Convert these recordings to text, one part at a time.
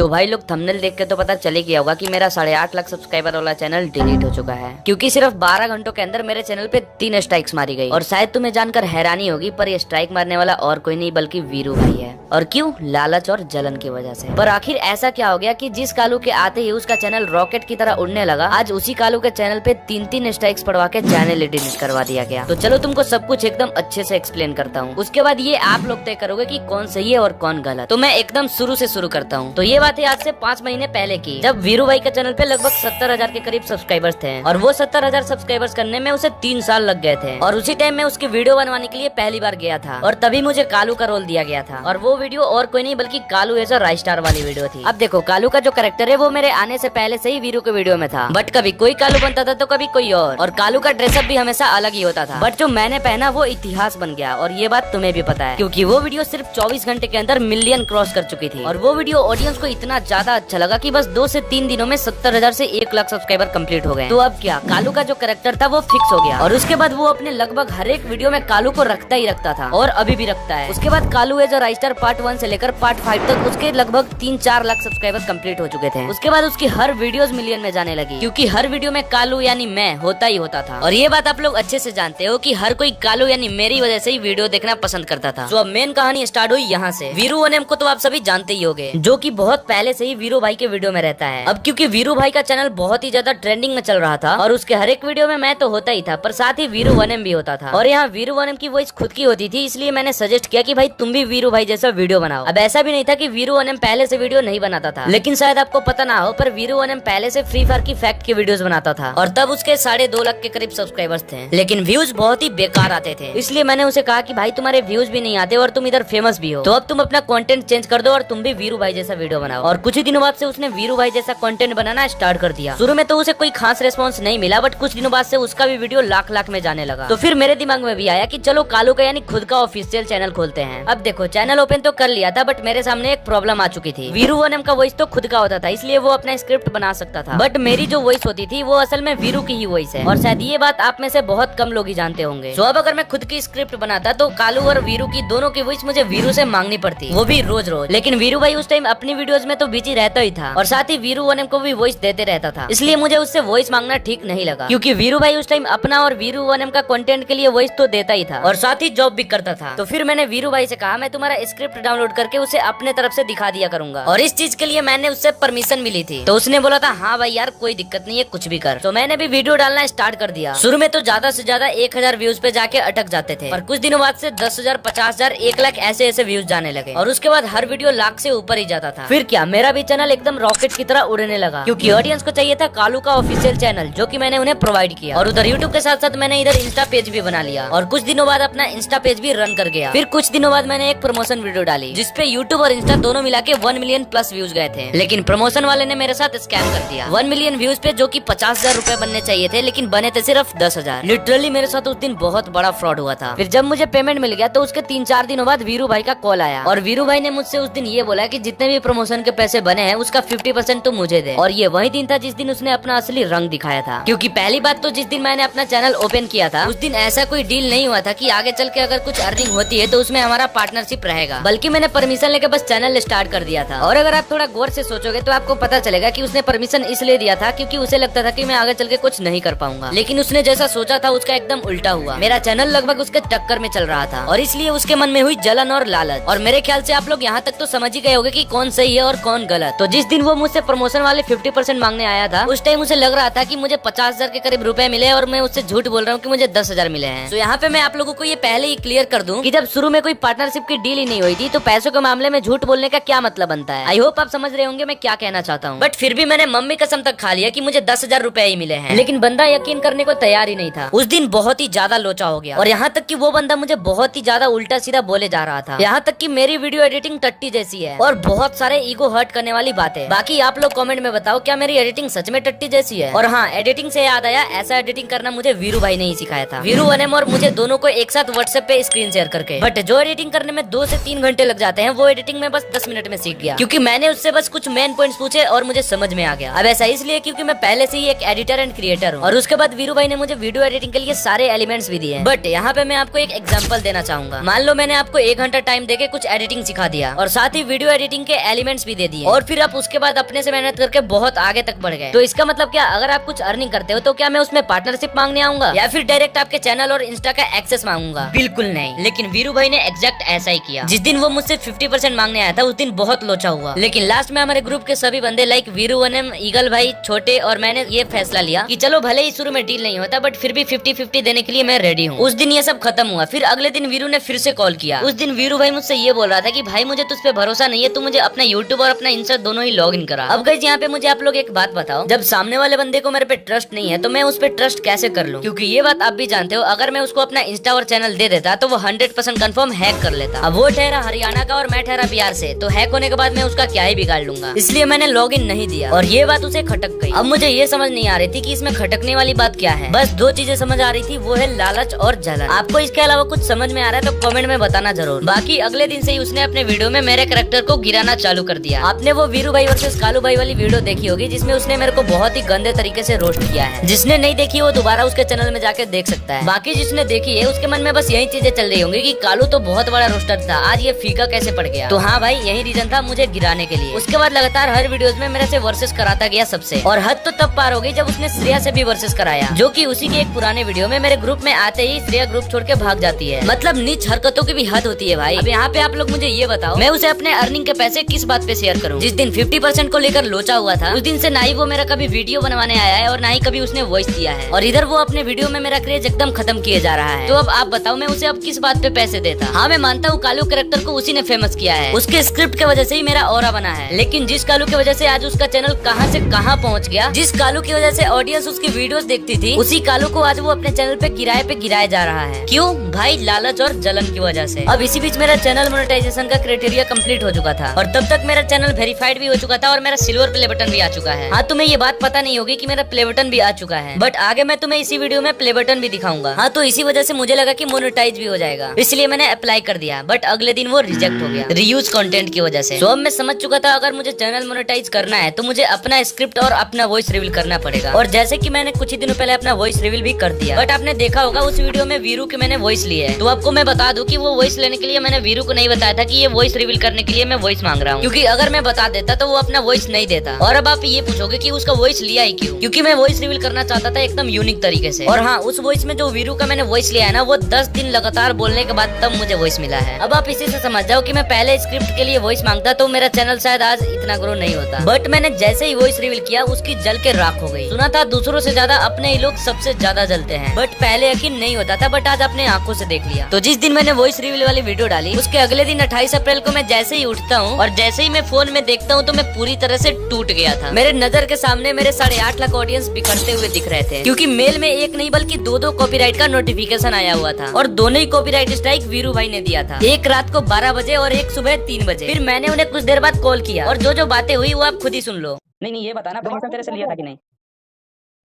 तो भाई लोग थंबनेल देख के तो पता चले गया होगा कि मेरा 8.5 लाख सब्सक्राइबर वाला चैनल डिलीट हो चुका है, क्योंकि सिर्फ 12 घंटों के अंदर मेरे चैनल पे 3 स्ट्राइक्स मारी गई। और शायद तुम्हें जानकर हैरानी होगी, पर ये स्ट्राइक मारने वाला और कोई नहीं बल्कि वीरू भाई है। और क्यों? लालच और जलन की वजह से। पर आखिर ऐसा क्या हो गया कि जिस कालू के आते ही उसका चैनल रॉकेट की तरह उड़ने लगा, आज उसी कालू के चैनल पे 3 स्ट्राइक्स पड़वा के चैनल डिलीट करवा दिया गया। तो चलो तुमको सब कुछ एकदम अच्छे से एक्सप्लेन करता हूँ, उसके बाद ये आप लोग तय करोगे कि कौन सही है और कौन गलत। तो मैं एकदम शुरू से शुरू करता हूँ। तो ये बात है आज से 5 महीने पहले की, जब वीरू भाई के चैनल पे लगभग 70,000 के करीब सब्सक्राइबर्स थे और वो 70,000 सब्सक्राइबर्स करने में उसे 3 साल लग गए थे। और उसी टाइम में उसकी वीडियो बनवाने के लिए पहली बार गया था और तभी मुझे कालू का रोल दिया गया था। और वो वीडियो और कोई नहीं बल्कि कालू एज अ राइस्टार वाली वीडियो थी। अब देखो, कालू का जो कैरेक्टर है वो मेरे आने से पहले से ही वीरू के वीडियो में था, बट कभी कोई कालू बनता था तो कभी कोई और कालू का ड्रेसअप भी हमेशा अलग ही होता था। बट जो मैंने पहना वो इतिहास बन गया, और ये बात तुम्हें भी पता है, क्योंकि वो वीडियो सिर्फ 24 घंटे के अंदर मिलियन क्रॉस कर चुकी थी। और वो वीडियो ऑडियंस को इतना ज्यादा अच्छा लगा कि बस 2 से 3 दिनों में 70,000 से 1 लाख सब्सक्राइबर कंप्लीट हो गए। तो अब क्या, कालू का जो कैरेक्टर था वो फिक्स हो गया। और उसके बाद वो अपने लगभग हर एक वीडियो में कालू को रखता ही रखता था और अभी भी रखता है। उसके बाद कालू एज अ राइस्टार पार्ट 1 से लेकर पार्ट 5 तक उसके लगभग 3-4 लाख सब्सक्राइबर कंप्लीट हो चुके थे। उसके बाद उसकी हर वीडियोस मिलियन में जाने लगी, क्योंकि हर वीडियो में कालू यानी मैं होता ही होता था। और ये बात आप लोग अच्छे से जानते हो कि हर कोई कालू यानी मेरी वजह से ही वीडियो देखना पसंद करता था। तो अब मेन कहानी स्टार्ट हुई यहाँ से। वीरू वनम को तो आप सभी जानते ही होंगे, जो कि बहुत पहले से ही वीरू भाई के वीडियो में रहता है। अब क्योंकि वीरू भाई का चैनल बहुत ही ज्यादा ट्रेंडिंग में चल रहा था और उसके हर एक वीडियो में मैं तो होता ही था, पर साथ ही वीरू वनम भी होता था। और यहाँ वीरू वनम की वॉइस खुद की होती थी, इसलिए मैंने सजेस्ट किया कि भाई तुम भी वीरू भाई जैसा वीडियो बनाओ। अब ऐसा भी नहीं था कि वीरू वनम पहले से वीडियो नहीं बनाता था, लेकिन शायद आपको पता ना हो, पर वीरू वनम पहले से फ्री फायर की फैक्ट की वीडियोस बनाता था और तब उसके 2.5 लाख के करीब सब्सक्राइबर्स थे, लेकिन व्यूज बहुत ही बेकार आते थे। इसलिए मैंने उसे कहा कि भाई तुम्हारे व्यूज भी नहीं आते और तुम इधर फेमस भी हो, तो अब तुम अपना कंटेंट चेंज कर दो और तुम भी वीरू भाई जैसा वीडियो बनाओ। और कुछ ही दिनों बाद से उसने वीरू भाई जैसा कंटेंट बनाना स्टार्ट कर दिया। शुरू में तो उसे कोई खास रिस्पांस नहीं मिला, बट कुछ दिनों बाद से उसका भी वीडियो लाख में जाने लगा। तो फिर मेरे दिमाग में भी आया कि चलो कालू का यानी खुद का ऑफिशियल चैनल खोलते हैं। अब देखो, चैनल ओपन तो कर लिया था, बट मेरे सामने एक प्रॉब्लम आ चुकी थी। वीरू वनम का वॉइस तो खुद का होता था, इसलिए वो अपना स्क्रिप्ट बना सकता था, बट मेरी जो वॉइस होती थी वो असल में वीरू की ही वॉइस है। और शायद ये बात आप में से बहुत कम लोग ही जानते होंगे। तो अब अगर मैं खुद की स्क्रिप्ट बनाता तो कालू और वीरू की दोनों की वॉइस मुझे वीरू से मांगनी पड़ती, वो भी रोज रोज। लेकिन वीरू भाई उस टाइम अपनी वीडियोस में तो बिजी रहता ही था और साथ ही वीरू वनम को भी वॉइस देते रहता था, इसलिए मुझे उससे वॉइस मांगना ठीक नहीं लगा, क्योंकि वीरू भाई उस टाइम अपना और वीरू वनम का कंटेंट के लिए वॉइस तो देता ही था और साथ ही जॉब भी करता था। तो फिर मैंने वीरू भाई से कहा मैं तुम्हारा स्क्रिप्ट डाउनलोड करके उसे अपने तरफ से दिखा दिया करूंगा, और इस चीज के लिए मैंने उससे परमिशन मिली थी। तो उसने बोला था हाँ भाई यार कोई दिक्कत नहीं है, कुछ भी कर। तो मैंने भी वीडियो डालना स्टार्ट कर दिया। शुरू में तो ज्यादा से ज्यादा 1,000 व्यूज पे जाके अटक जाते थे, पर कुछ दिनों बाद से 10,000, 50,000, 1 लाख ऐसे व्यूज जाने लगे और उसके बाद हर वीडियो लाख से ऊपर ही जाता था। फिर क्या, मेरा भी चैनल एकदम रॉकेट की तरह उड़ने लगा, क्योंकि ऑडियंस को चाहिए था कालू का ऑफिशियल चैनल, जो कि मैंने उन्हें प्रोवाइड किया। और उधर यूट्यूब के साथ साथ मैंने इधर इंस्टा पेज भी बना लिया और कुछ दिनों बाद अपना इंस्टा पेज भी रन कर गया। फिर कुछ दिनों बाद मैंने एक प्रमोशन वीडियो डाली, जिसपे यूट्यूब और इंस्टा दोनों मिला के 1 मिलियन प्लस व्यूज गए थे, लेकिन प्रमोशन वाले ने मेरे साथ स्कैम कर दिया। 1 मिलियन व्यूज पे जो कि 50,000 रुपए बनने चाहिए थे, लेकिन बने थे सिर्फ 10,000। लिटरली मेरे साथ उस दिन बहुत बड़ा फ्रॉड हुआ था। फिर जब मुझे पेमेंट मिल गया तो उसके 3-4 दिनों बाद वीरू भाई का कॉल आया और वीरू भाई ने मुझसे उस दिन ये बोला कि जितने भी प्रमोशन के पैसे बने हैं उसका 50% तो मुझे दे। और ये वही दिन था जिस दिन उसने अपना असली रंग दिखाया था, क्योंकि पहली बात तो जिस दिन मैंने अपना चैनल ओपन किया था उस दिन ऐसा कोई डील नहीं हुआ था कि आगे चल के अगर कुछ अर्निंग होती है तो उसमें हमारा पार्टनरशिप रहेगा, बल्कि मैंने परमिशन लेके बस चैनल स्टार्ट कर दिया था। और अगर आप थोड़ा गौर से सोचोगे तो आपको पता चलेगा कि उसने परमिशन इसलिए दिया था क्योंकि उसे लगता था कि मैं आगे चल के कुछ नहीं कर पाऊंगा, लेकिन उसने जैसा सोचा था उसका एकदम उल्टा हुआ। मेरा चैनल लगभग उसके टक्कर में चल रहा था और इसलिए उसके मन में हुई जलन और लालच। और मेरे ख्याल से आप लोग यहाँ तक तो समझ ही गए होंगे कि कौन सही है और कौन गलत। तो जिस दिन वो मुझसे प्रमोशन वाले 50% मांगने आया था, उस टाइम उसे लग रहा था कि मुझे 50,000 के करीब रुपए मिले और मैं उससे झूठ बोल रहा हूँ कि मुझे 10,000 मिले हैं। तो यहाँ पे मैं आप लोगों को ये पहले ही क्लियर कर दूं कि जब शुरू में कोई पार्टनरशिप की डील ही नहीं हुई थी तो पैसों के मामले में झूठ बोलने का क्या मतलब बनता है। आई होप आप समझ रहे होंगे मैं क्या कहना चाहता हूँ। बट फिर भी मैंने मम्मी कसम तक खा लिया कि मुझे 10,000 रुपए ही मिले हैं, लेकिन बंदा यकीन करने को तैयार ही नहीं था। उस दिन बहुत ही ज्यादा लोचा हो गया और यहाँ तक कि वो बंदा मुझे बहुत ही ज्यादा उल्टा सीधा बोले जा रहा था। यहाँ तक कि मेरी वीडियो एडिटिंग टट्टी जैसी है और बहुत सारे ईगो हर्ट करने वाली बातें। बाकी आप लोग कमेंट में बताओ क्या मेरी एडिटिंग सच में टट्टी जैसी है। और हाँ, एडिटिंग से याद आया, ऐसा एडिटिंग करना मुझे वीरू भाई ने ही सिखाया था। वीरू वनम और मुझे दोनों को एक साथ व्हाट्सएप पे स्क्रीन शेयर करके। बट जो एडिटिंग करने में 2 से 3 घंटे लग जाते हैं वो एडिटिंग में बस 10 मिनट में सीख गया, क्योंकि मैंने उससे बस कुछ मेन पॉइंट्स पूछे और मुझे समझ में आ गया। अब ऐसा इसलिए क्योंकि मैं पहले से ही एक एडिटर एंड क्रिएटर हूँ और उसके बाद वीरू भाई ने मुझे वीडियो एडिटिंग के लिए सारे एलिमेंट्स भी दिए। बट यहाँ पे मैं आपको एक एग्जांपल देना चाहूंगा। मान लो मैंने आपको 1 घंटा टाइम देके कुछ एडिटिंग सिखा दिया और साथ ही वीडियो एडिटिंग के एलिमेंट्स भी दे दिए और फिर आप उसके बाद अपने से मेहनत करके बहुत आगे तक बढ़ गए। तो इसका मतलब क्या, अगर आप कुछ अर्निंग करते हो तो क्या मैं उसमें पार्टनरशिप मांगने आऊंगा या फिर डायरेक्ट आपके चैनल और इंस्टा का एक्सेस मांगूंगा? बिल्कुल नहीं। लेकिन वीरू भाई ने एग्जैक्ट ऐसा ही किया। जिस दिन वो मुझसे 50% मांगने आया था उस दिन बहुत लोचा हुआ, लेकिन लास्ट में हमारे ग्रुप के सभी बंदे लाइक वीरू वनम, ईगल भाई, छोटे और मैंने ये फैसला लिया कि चलो भले ही शुरू में डील नहीं होता बट फिर भी 50-50 देने के लिए मैं रेडी हूँ। उस दिन ये सब खत्म हुआ। फिर अगले दिन वीरू ने फिर से कॉल किया। उस दिन वीरू भाई मुझसे ये बोल रहा था कि भाई मुझे तुझ पे भरोसा नहीं है, तू मुझे अपना यूट्यूब और अपना इंस्टा दोनों ही लॉग इन करा। अब गाइस यहाँ पे मुझे आप लोग एक बात बताओ, जब सामने वाले बंदे को मेरे पे ट्रस्ट नहीं है तो मैं उस पे ट्रस्ट कैसे कर लूं? क्योंकि ये बात आप भी जानते हो, अगर मैं उसको अपना इंस्टा और चैनल दे देता तो वो 100% कंफर्म हैक कर लेता। अब वो ठहरा हरियाणा का और मैं ठहरा बिहार से, तो हैक होने के बाद मैं उसका क्या ही बिगाड़ लूंगा। इसलिए मैंने लॉग इन नहीं दिया और ये बात उसे खटक गई। अब मुझे ये समझ नहीं आ रही थी कि इसमें खटकने वाली बात क्या है। बस दो चीजें समझ आ रही थी, वो है लालच और जलन। आपको इसके अलावा कुछ समझ में आ रहा है तो कमेंट में बताना जरूर। बाकी अगले दिन से ही उसने अपने वीडियो में मेरे कैरेक्टर को गिराना चालू कर दिया। आपने वो वीरू भाई वर्सेस कालू भाई वाली वीडियो देखी होगी जिसमें उसने मेरे को बहुत ही गंदे तरीके से रोस्ट किया है। जिसने नहीं देखी वो दोबारा उसके चैनल में जाके देख सकता है। बाकी जिसने देखी है उसके मन में बस यही चीजें चल रही होंगी कि कालू तो बहुत बड़ा रोस्टर था, आज ये फीका कैसे पड़ गया। तो हाँ भाई, यही रीजन था मुझे गिराने के लिए। उसके बाद लगातार हर वीडियोस में मेरे से वर्सेस कराता गया सबसे, और हद तो तब पार हो गई जब उसने श्रेया से भी वर्सेस कराया, जो कि उसी के एक पुराने वीडियो में मेरे ग्रुप में आते ही श्रेया ग्रुप छोड़ के भाग जाती है। मतलब नीच हरकतों की भी हद होती है भाई। अब यहाँ पे आप लोग मुझे ये बताओ, मैं उसे अपने अर्निंग के पैसे किस बात पे शेयर करूँ? जिस दिन 50% को लेकर लोचा हुआ था उस दिन से ना ही वो मेरा कभी वीडियो बनवाने आया है और ना ही कभी उसने वॉइस दिया है, और इधर वो अपने वीडियो में मेरा क्रेज एकदम खत्म किए जा रहा है। तो अब आप बताओ मैं उसे अब किस बात पे पैसे देता? हाँ मैं मानता हूँ कालू कैरेक्टर को उसी ने फेमस किया है, उसके स्क्रिप्ट के वजह से ही मेरा ऑरा बना है, लेकिन जिस कालू की वजह से आज उसका चैनल कहाँ से कहाँ पहुँच गया, जिस कालू की वजह से ऑडियंस उसकी वीडियोस देखती थी, उसी कालू को आज वो अपने चैनल पे गिराया जा रहा है। क्यों भाई? लालच और जलन की वजह से। अब इसी बीच मेरा चैनल मोनेटाइजेशन का क्राइटेरिया कंप्लीट हो चुका था और तब तक मेरा चैनल वेरीफाइड भी हो चुका था और मेरा सिल्वर प्ले बटन भी आ चुका है। हाँ तुम्हें ये बात पता नहीं होगी कि मेरा प्ले बटन भी आ चुका है, बट आगे मैं तुम्हें इसी वीडियो में प्ले बटन भी दिखाऊंगा। हाँ तो इसी वजह से मुझे लगा कि मोनेटाइज भी हो जाएगा, इसलिए मैंने अप्लाई कर दिया, बट अगले दिन वो रिजेक्ट हो गया रीयूज कंटेंट की वजह से। तो अब मैं समझ चुका था अगर मुझे चैनल मोनेटाइज करना है तो मुझे अपना स्क्रिप्ट और अपना वॉइस रिवील करना पड़ेगा, और जैसे कि मैंने कुछ ही दिनों पहले अपना वॉइस रिवील भी कर दिया। बट आपने देखा होगा उस वीडियो में वीरू की मैंने वॉइस ली है, तो आपको मैं बता दूं कि वो वॉइस लेने के लिए मैंने वीरू को नहीं बताया था कि ये वॉइस रिवील करने के लिए मैं वॉइस मांग रहा हूँ, क्योंकि अगर मैं बता देता तो वो अपना वॉइस नहीं देता। और अब आप ये पूछोगे कि उसका वॉइस लिया ही क्यों? क्योंकि मैं वॉइस रिवील करना चाहता था एकदम यूनिक तरीके से। और हाँ, उस वॉइस में जो वीरू का मैंने वॉइस लिया है ना, वो 10 दिन लगातार बोलने के बाद तब मुझे वॉइस मिला है। अब आप इसी से समझ जाओ कि मैं पहले स्क्रिप्ट के लिए वॉइस मांगता तो मेरा चैनल शायद आज इतना ग्रो नहीं होता, बट मैंने जैसे ही वॉइस रिवील किया उसकी जल के राख हो गई। सुना था दूसरों से ज्यादा अपने ही लोग सबसे ज्यादा जलते हैं, बट पहले यकीन नहीं होता था, बट आज अपने आंखों से देख लिया। तो जिस दिन मैंने वॉइस रिवील वाली वीडियो डाली उसके अगले दिन 28 अप्रैल को मैं जैसे ही उठता हूँ और जैसे ही मैं फोन में देखता हूँ तो मैं पूरी तरह से टूट गया था। मेरे नजर के सामने मेरे 8.5 लाख ऑडियंस बिखरते हुए दिख रहे थे, क्योंकि मेल में एक नहीं बल्कि दो कॉपीराइट का नोटिफिकेशन आया हुआ था, और दोनों ही कॉपीराइट स्ट्राइक वीरू भाई ने दिया था, एक रात को 12 बजे और एक सुबह 3 बजे। फिर मैंने उन्हें कुछ देर बाद कॉल किया और जो बातें हुई वो आप खुद ही सुन लो। नहीं ये बताना परमिशन तेरे से लिया था कि नहीं?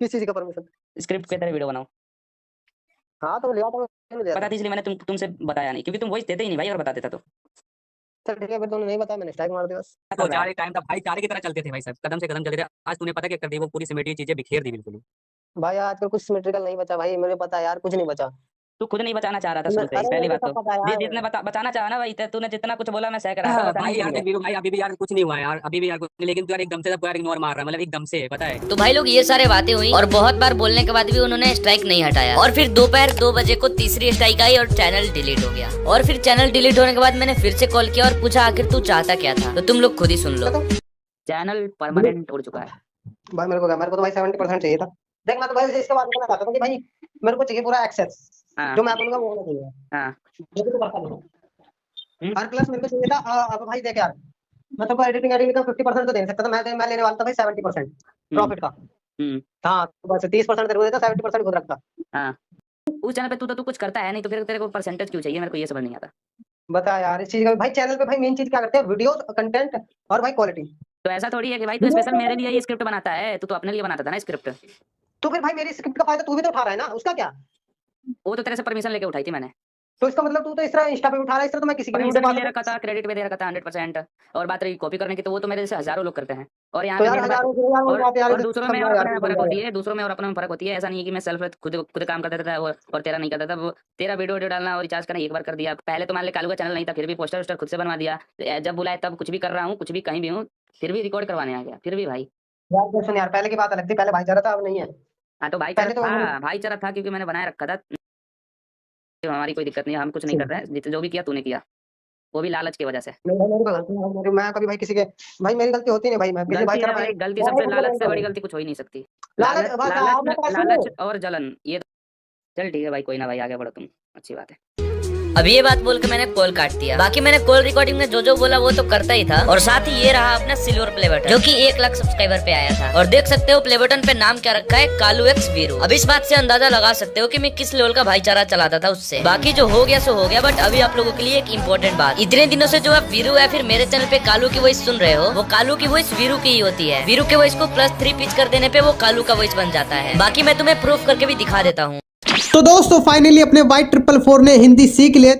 किस चीज का परमिशन? स्क्रिप्ट के तरह वीडियो बनाओ। हाँ तो लिया था, मैंने लिया पता था। थी इसलिए मैंने तुमसे बताया नहीं, क्योंकि तुम वॉइस देते ही नहीं भाई, और बता देता तो। चल ठीक है, फिर तुमने नहीं बताया, मैंने स्ट्राइक मार दिया बस। तो चार एक टाइम था भाई, चारे की तरह चलते थे भाई साहब, कदम से कदम चलते थे। आज तूने पता क्या कर दी? वो पूरी सिमेट्री चीजें बिखेर दी बिल्कुल। भाई आजकल कुछ सिमेट्रिकल नहीं बचा भाई, मुझे पता है यार, कुछ नहीं बचा। तू खुद नहीं बचाना चाह रहा था शुरू से ही, अरे पहली मुझे बात सब तो पता है ये यार। जितने बचाना चाहा ना भाई, तूने जितना कुछ बोला मैं सह कर रहा था भाई यार देख वीरू भाई, अभी भी यार कुछ नहीं हुआ यार, अभी भी यार कुछ नहीं, लेकिन तू यार एकदम से सबको यार इग्नोर मार रहा है, मतलब एकदम से, पता है? तो भाई लोग ये सारे बातें हुई और बहुत बार बोलने के बाद भी उन्होंने स्ट्राइक नहीं हटाया, और फिर दोपहर 2 बजे को तीसरी स्ट्राइक आई और चैनल डिलीट हो गया। और फिर चैनल डिलीट होने के बाद मैंने फिर से कॉल किया और पूछा आखिर तू चाहता क्या था, तो तुम लोग खुद ही सुन लो। चैनल परमानेंट उड़ चुका है भाई मेरे को तो भाई 70% चाहिए था। देख मैं तो भाई इसके बाद कहना चाहता हूँ कि भाई मेरे को चाहिए पूरा एक्सेस, हाँ। जो मैं बोलूंगा वो होना चाहिए। हाँ। जो तो करता नहीं। और प्लस मेरे को चाहिए था, अब भाई देख यार, मैं तो एडिटिंग का 50% तो दे नहीं सकता था, मैं लेने वाला था भाई 70% प्रॉफिट का। हाँ तो बस 30% तेरे को देता, 70% खुद रखता। हाँ। उस चैनल पे तू कुछ करता है नहीं, तो फिर तेरे को परसेंटेज क्यों चाहिए? मेरे को ये समझ नहीं आता। बता यार इस चीज का भाई, चैनल पे भाई मेन चीज क्या करते हैं? वीडियो, कंटेंट और भाई क्वालिटी। तो ऐसा थोड़ी है कि भाई तू स्पेशल मेरे लिए ये स्क्रिप्ट बनाता है, तू तो अपने लिए बनाता था ना स्क्रिप्ट। तो फिर भाई मेरी स्क्रिप्ट का फायदा तू भी तो उठा रहा है ना, उसका क्या? वो तो तेरे से परमिशन लेके उठाई थी मैंने। तो इसका मतलब तू तो इस तरह इंस्टा पे उठा रहा है, इस तरह तो मैं किसी की भी वीडियो दे रखा था, क्रेडिट पे दे रखा था 100%। और बात रही कॉपी करने की, तो वो तो मेरे जैसे हजारों लोग करते हैं। और यहाँ तो पे यार मेरी बात- हजारों यार वो बात यार और दूसरों में और समझा यार अपने में तू फर्क समझा होती यार। है, दूसरों में और अपने में फर्क होती है। ऐसा नहीं है कि मैं सेल्फ खुद काम करता था और तेरा नहीं करता था। वो तेरा वीडियो डालना और रिचार्ज करना एक बार कर दिया। पहले तो मान ले कालू का चैनल नहीं था, फिर भी पोस्टर वोस्टर खुद से बनवा दिया। जब बुलाए तब कुछ भी कर रहा हूँ, कुछ भी कहीं भी हूँ, फिर भी रिकॉर्ड करवाने आ गया, फिर भी भाई। यार देख सुन यार, पहले की बात अलग थी, पहले भाईचारा था, अब नहीं है। हाँ तो भाईचारा पहले तो था, भाईचारा था क्योंकि मैंने बनाए रखा था। हमारी कोई दिक्कत नहीं है, हम कुछ नहीं कर रहे हैं, जो भी किया तूने किया, वो भी लालच की वजह से। नहीं भाई, मेरी कोई गलती नहीं है, मैं कभी भाई किसी के, भाई मेरी गलती होती नहीं भाई, मैं किसी गलती है भाईचारा भाई, भाई गलती सबसे, लालच से बड़ी गलती कुछ हो ही नहीं सकती। लालच लालच बस लालच आपने पास लालच और जलन, ये चल ठीक है भाई, कोई ना भाई, आगे बढ़ो तुम, अच्छी बात है। अब ये बात बोल के मैंने कॉल काट दिया। बाकी मैंने कॉल रिकॉर्डिंग में जो बोला वो तो करता ही था। और साथ ही ये रहा अपना सिल्वर प्ले बटन, जो कि 1 लाख सब्सक्राइबर पे आया था। और देख सकते हो प्ले बटन पे नाम क्या रखा है, कालू एक्स वीरू। अब इस बात से अंदाजा लगा सकते हो कि मैं किस लेवल का भाईचारा चलाता था उससे। बाकी जो हो गया सो हो गया, बट अभी आप लोगों के लिए एक इम्पोर्टेंट बात, इतने दिनों से जो आप वीरू या फिर मेरे चैनल पे कालू की वॉइस सुन रहे हो, वो कालू की वॉइस वीरू की ही होती है। वीरू के वॉइस को +3 पिच कर देने पे वो कालू का वॉइस बन जाता है। बाकी मैं तुम्हें प्रूफ करके भी दिखा देता हूँ। तो दोस्तों फाइनली अपने Y444 ने हिंदी सीख लिया।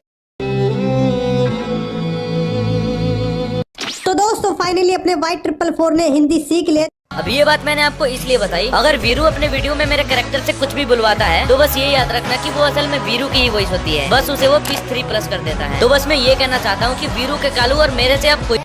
अब ये बात मैंने आपको इसलिए बताई, अगर वीरू अपने वीडियो में मेरे कैरेक्टर से कुछ भी बुलवाता है तो बस ये याद रखना कि वो असल में वीरू की ही वॉइस होती है, बस उसे वो +3 कर देता है। तो बस मैं ये कहना चाहता हूँ कि वीरू के कालू और मेरे से अब कोई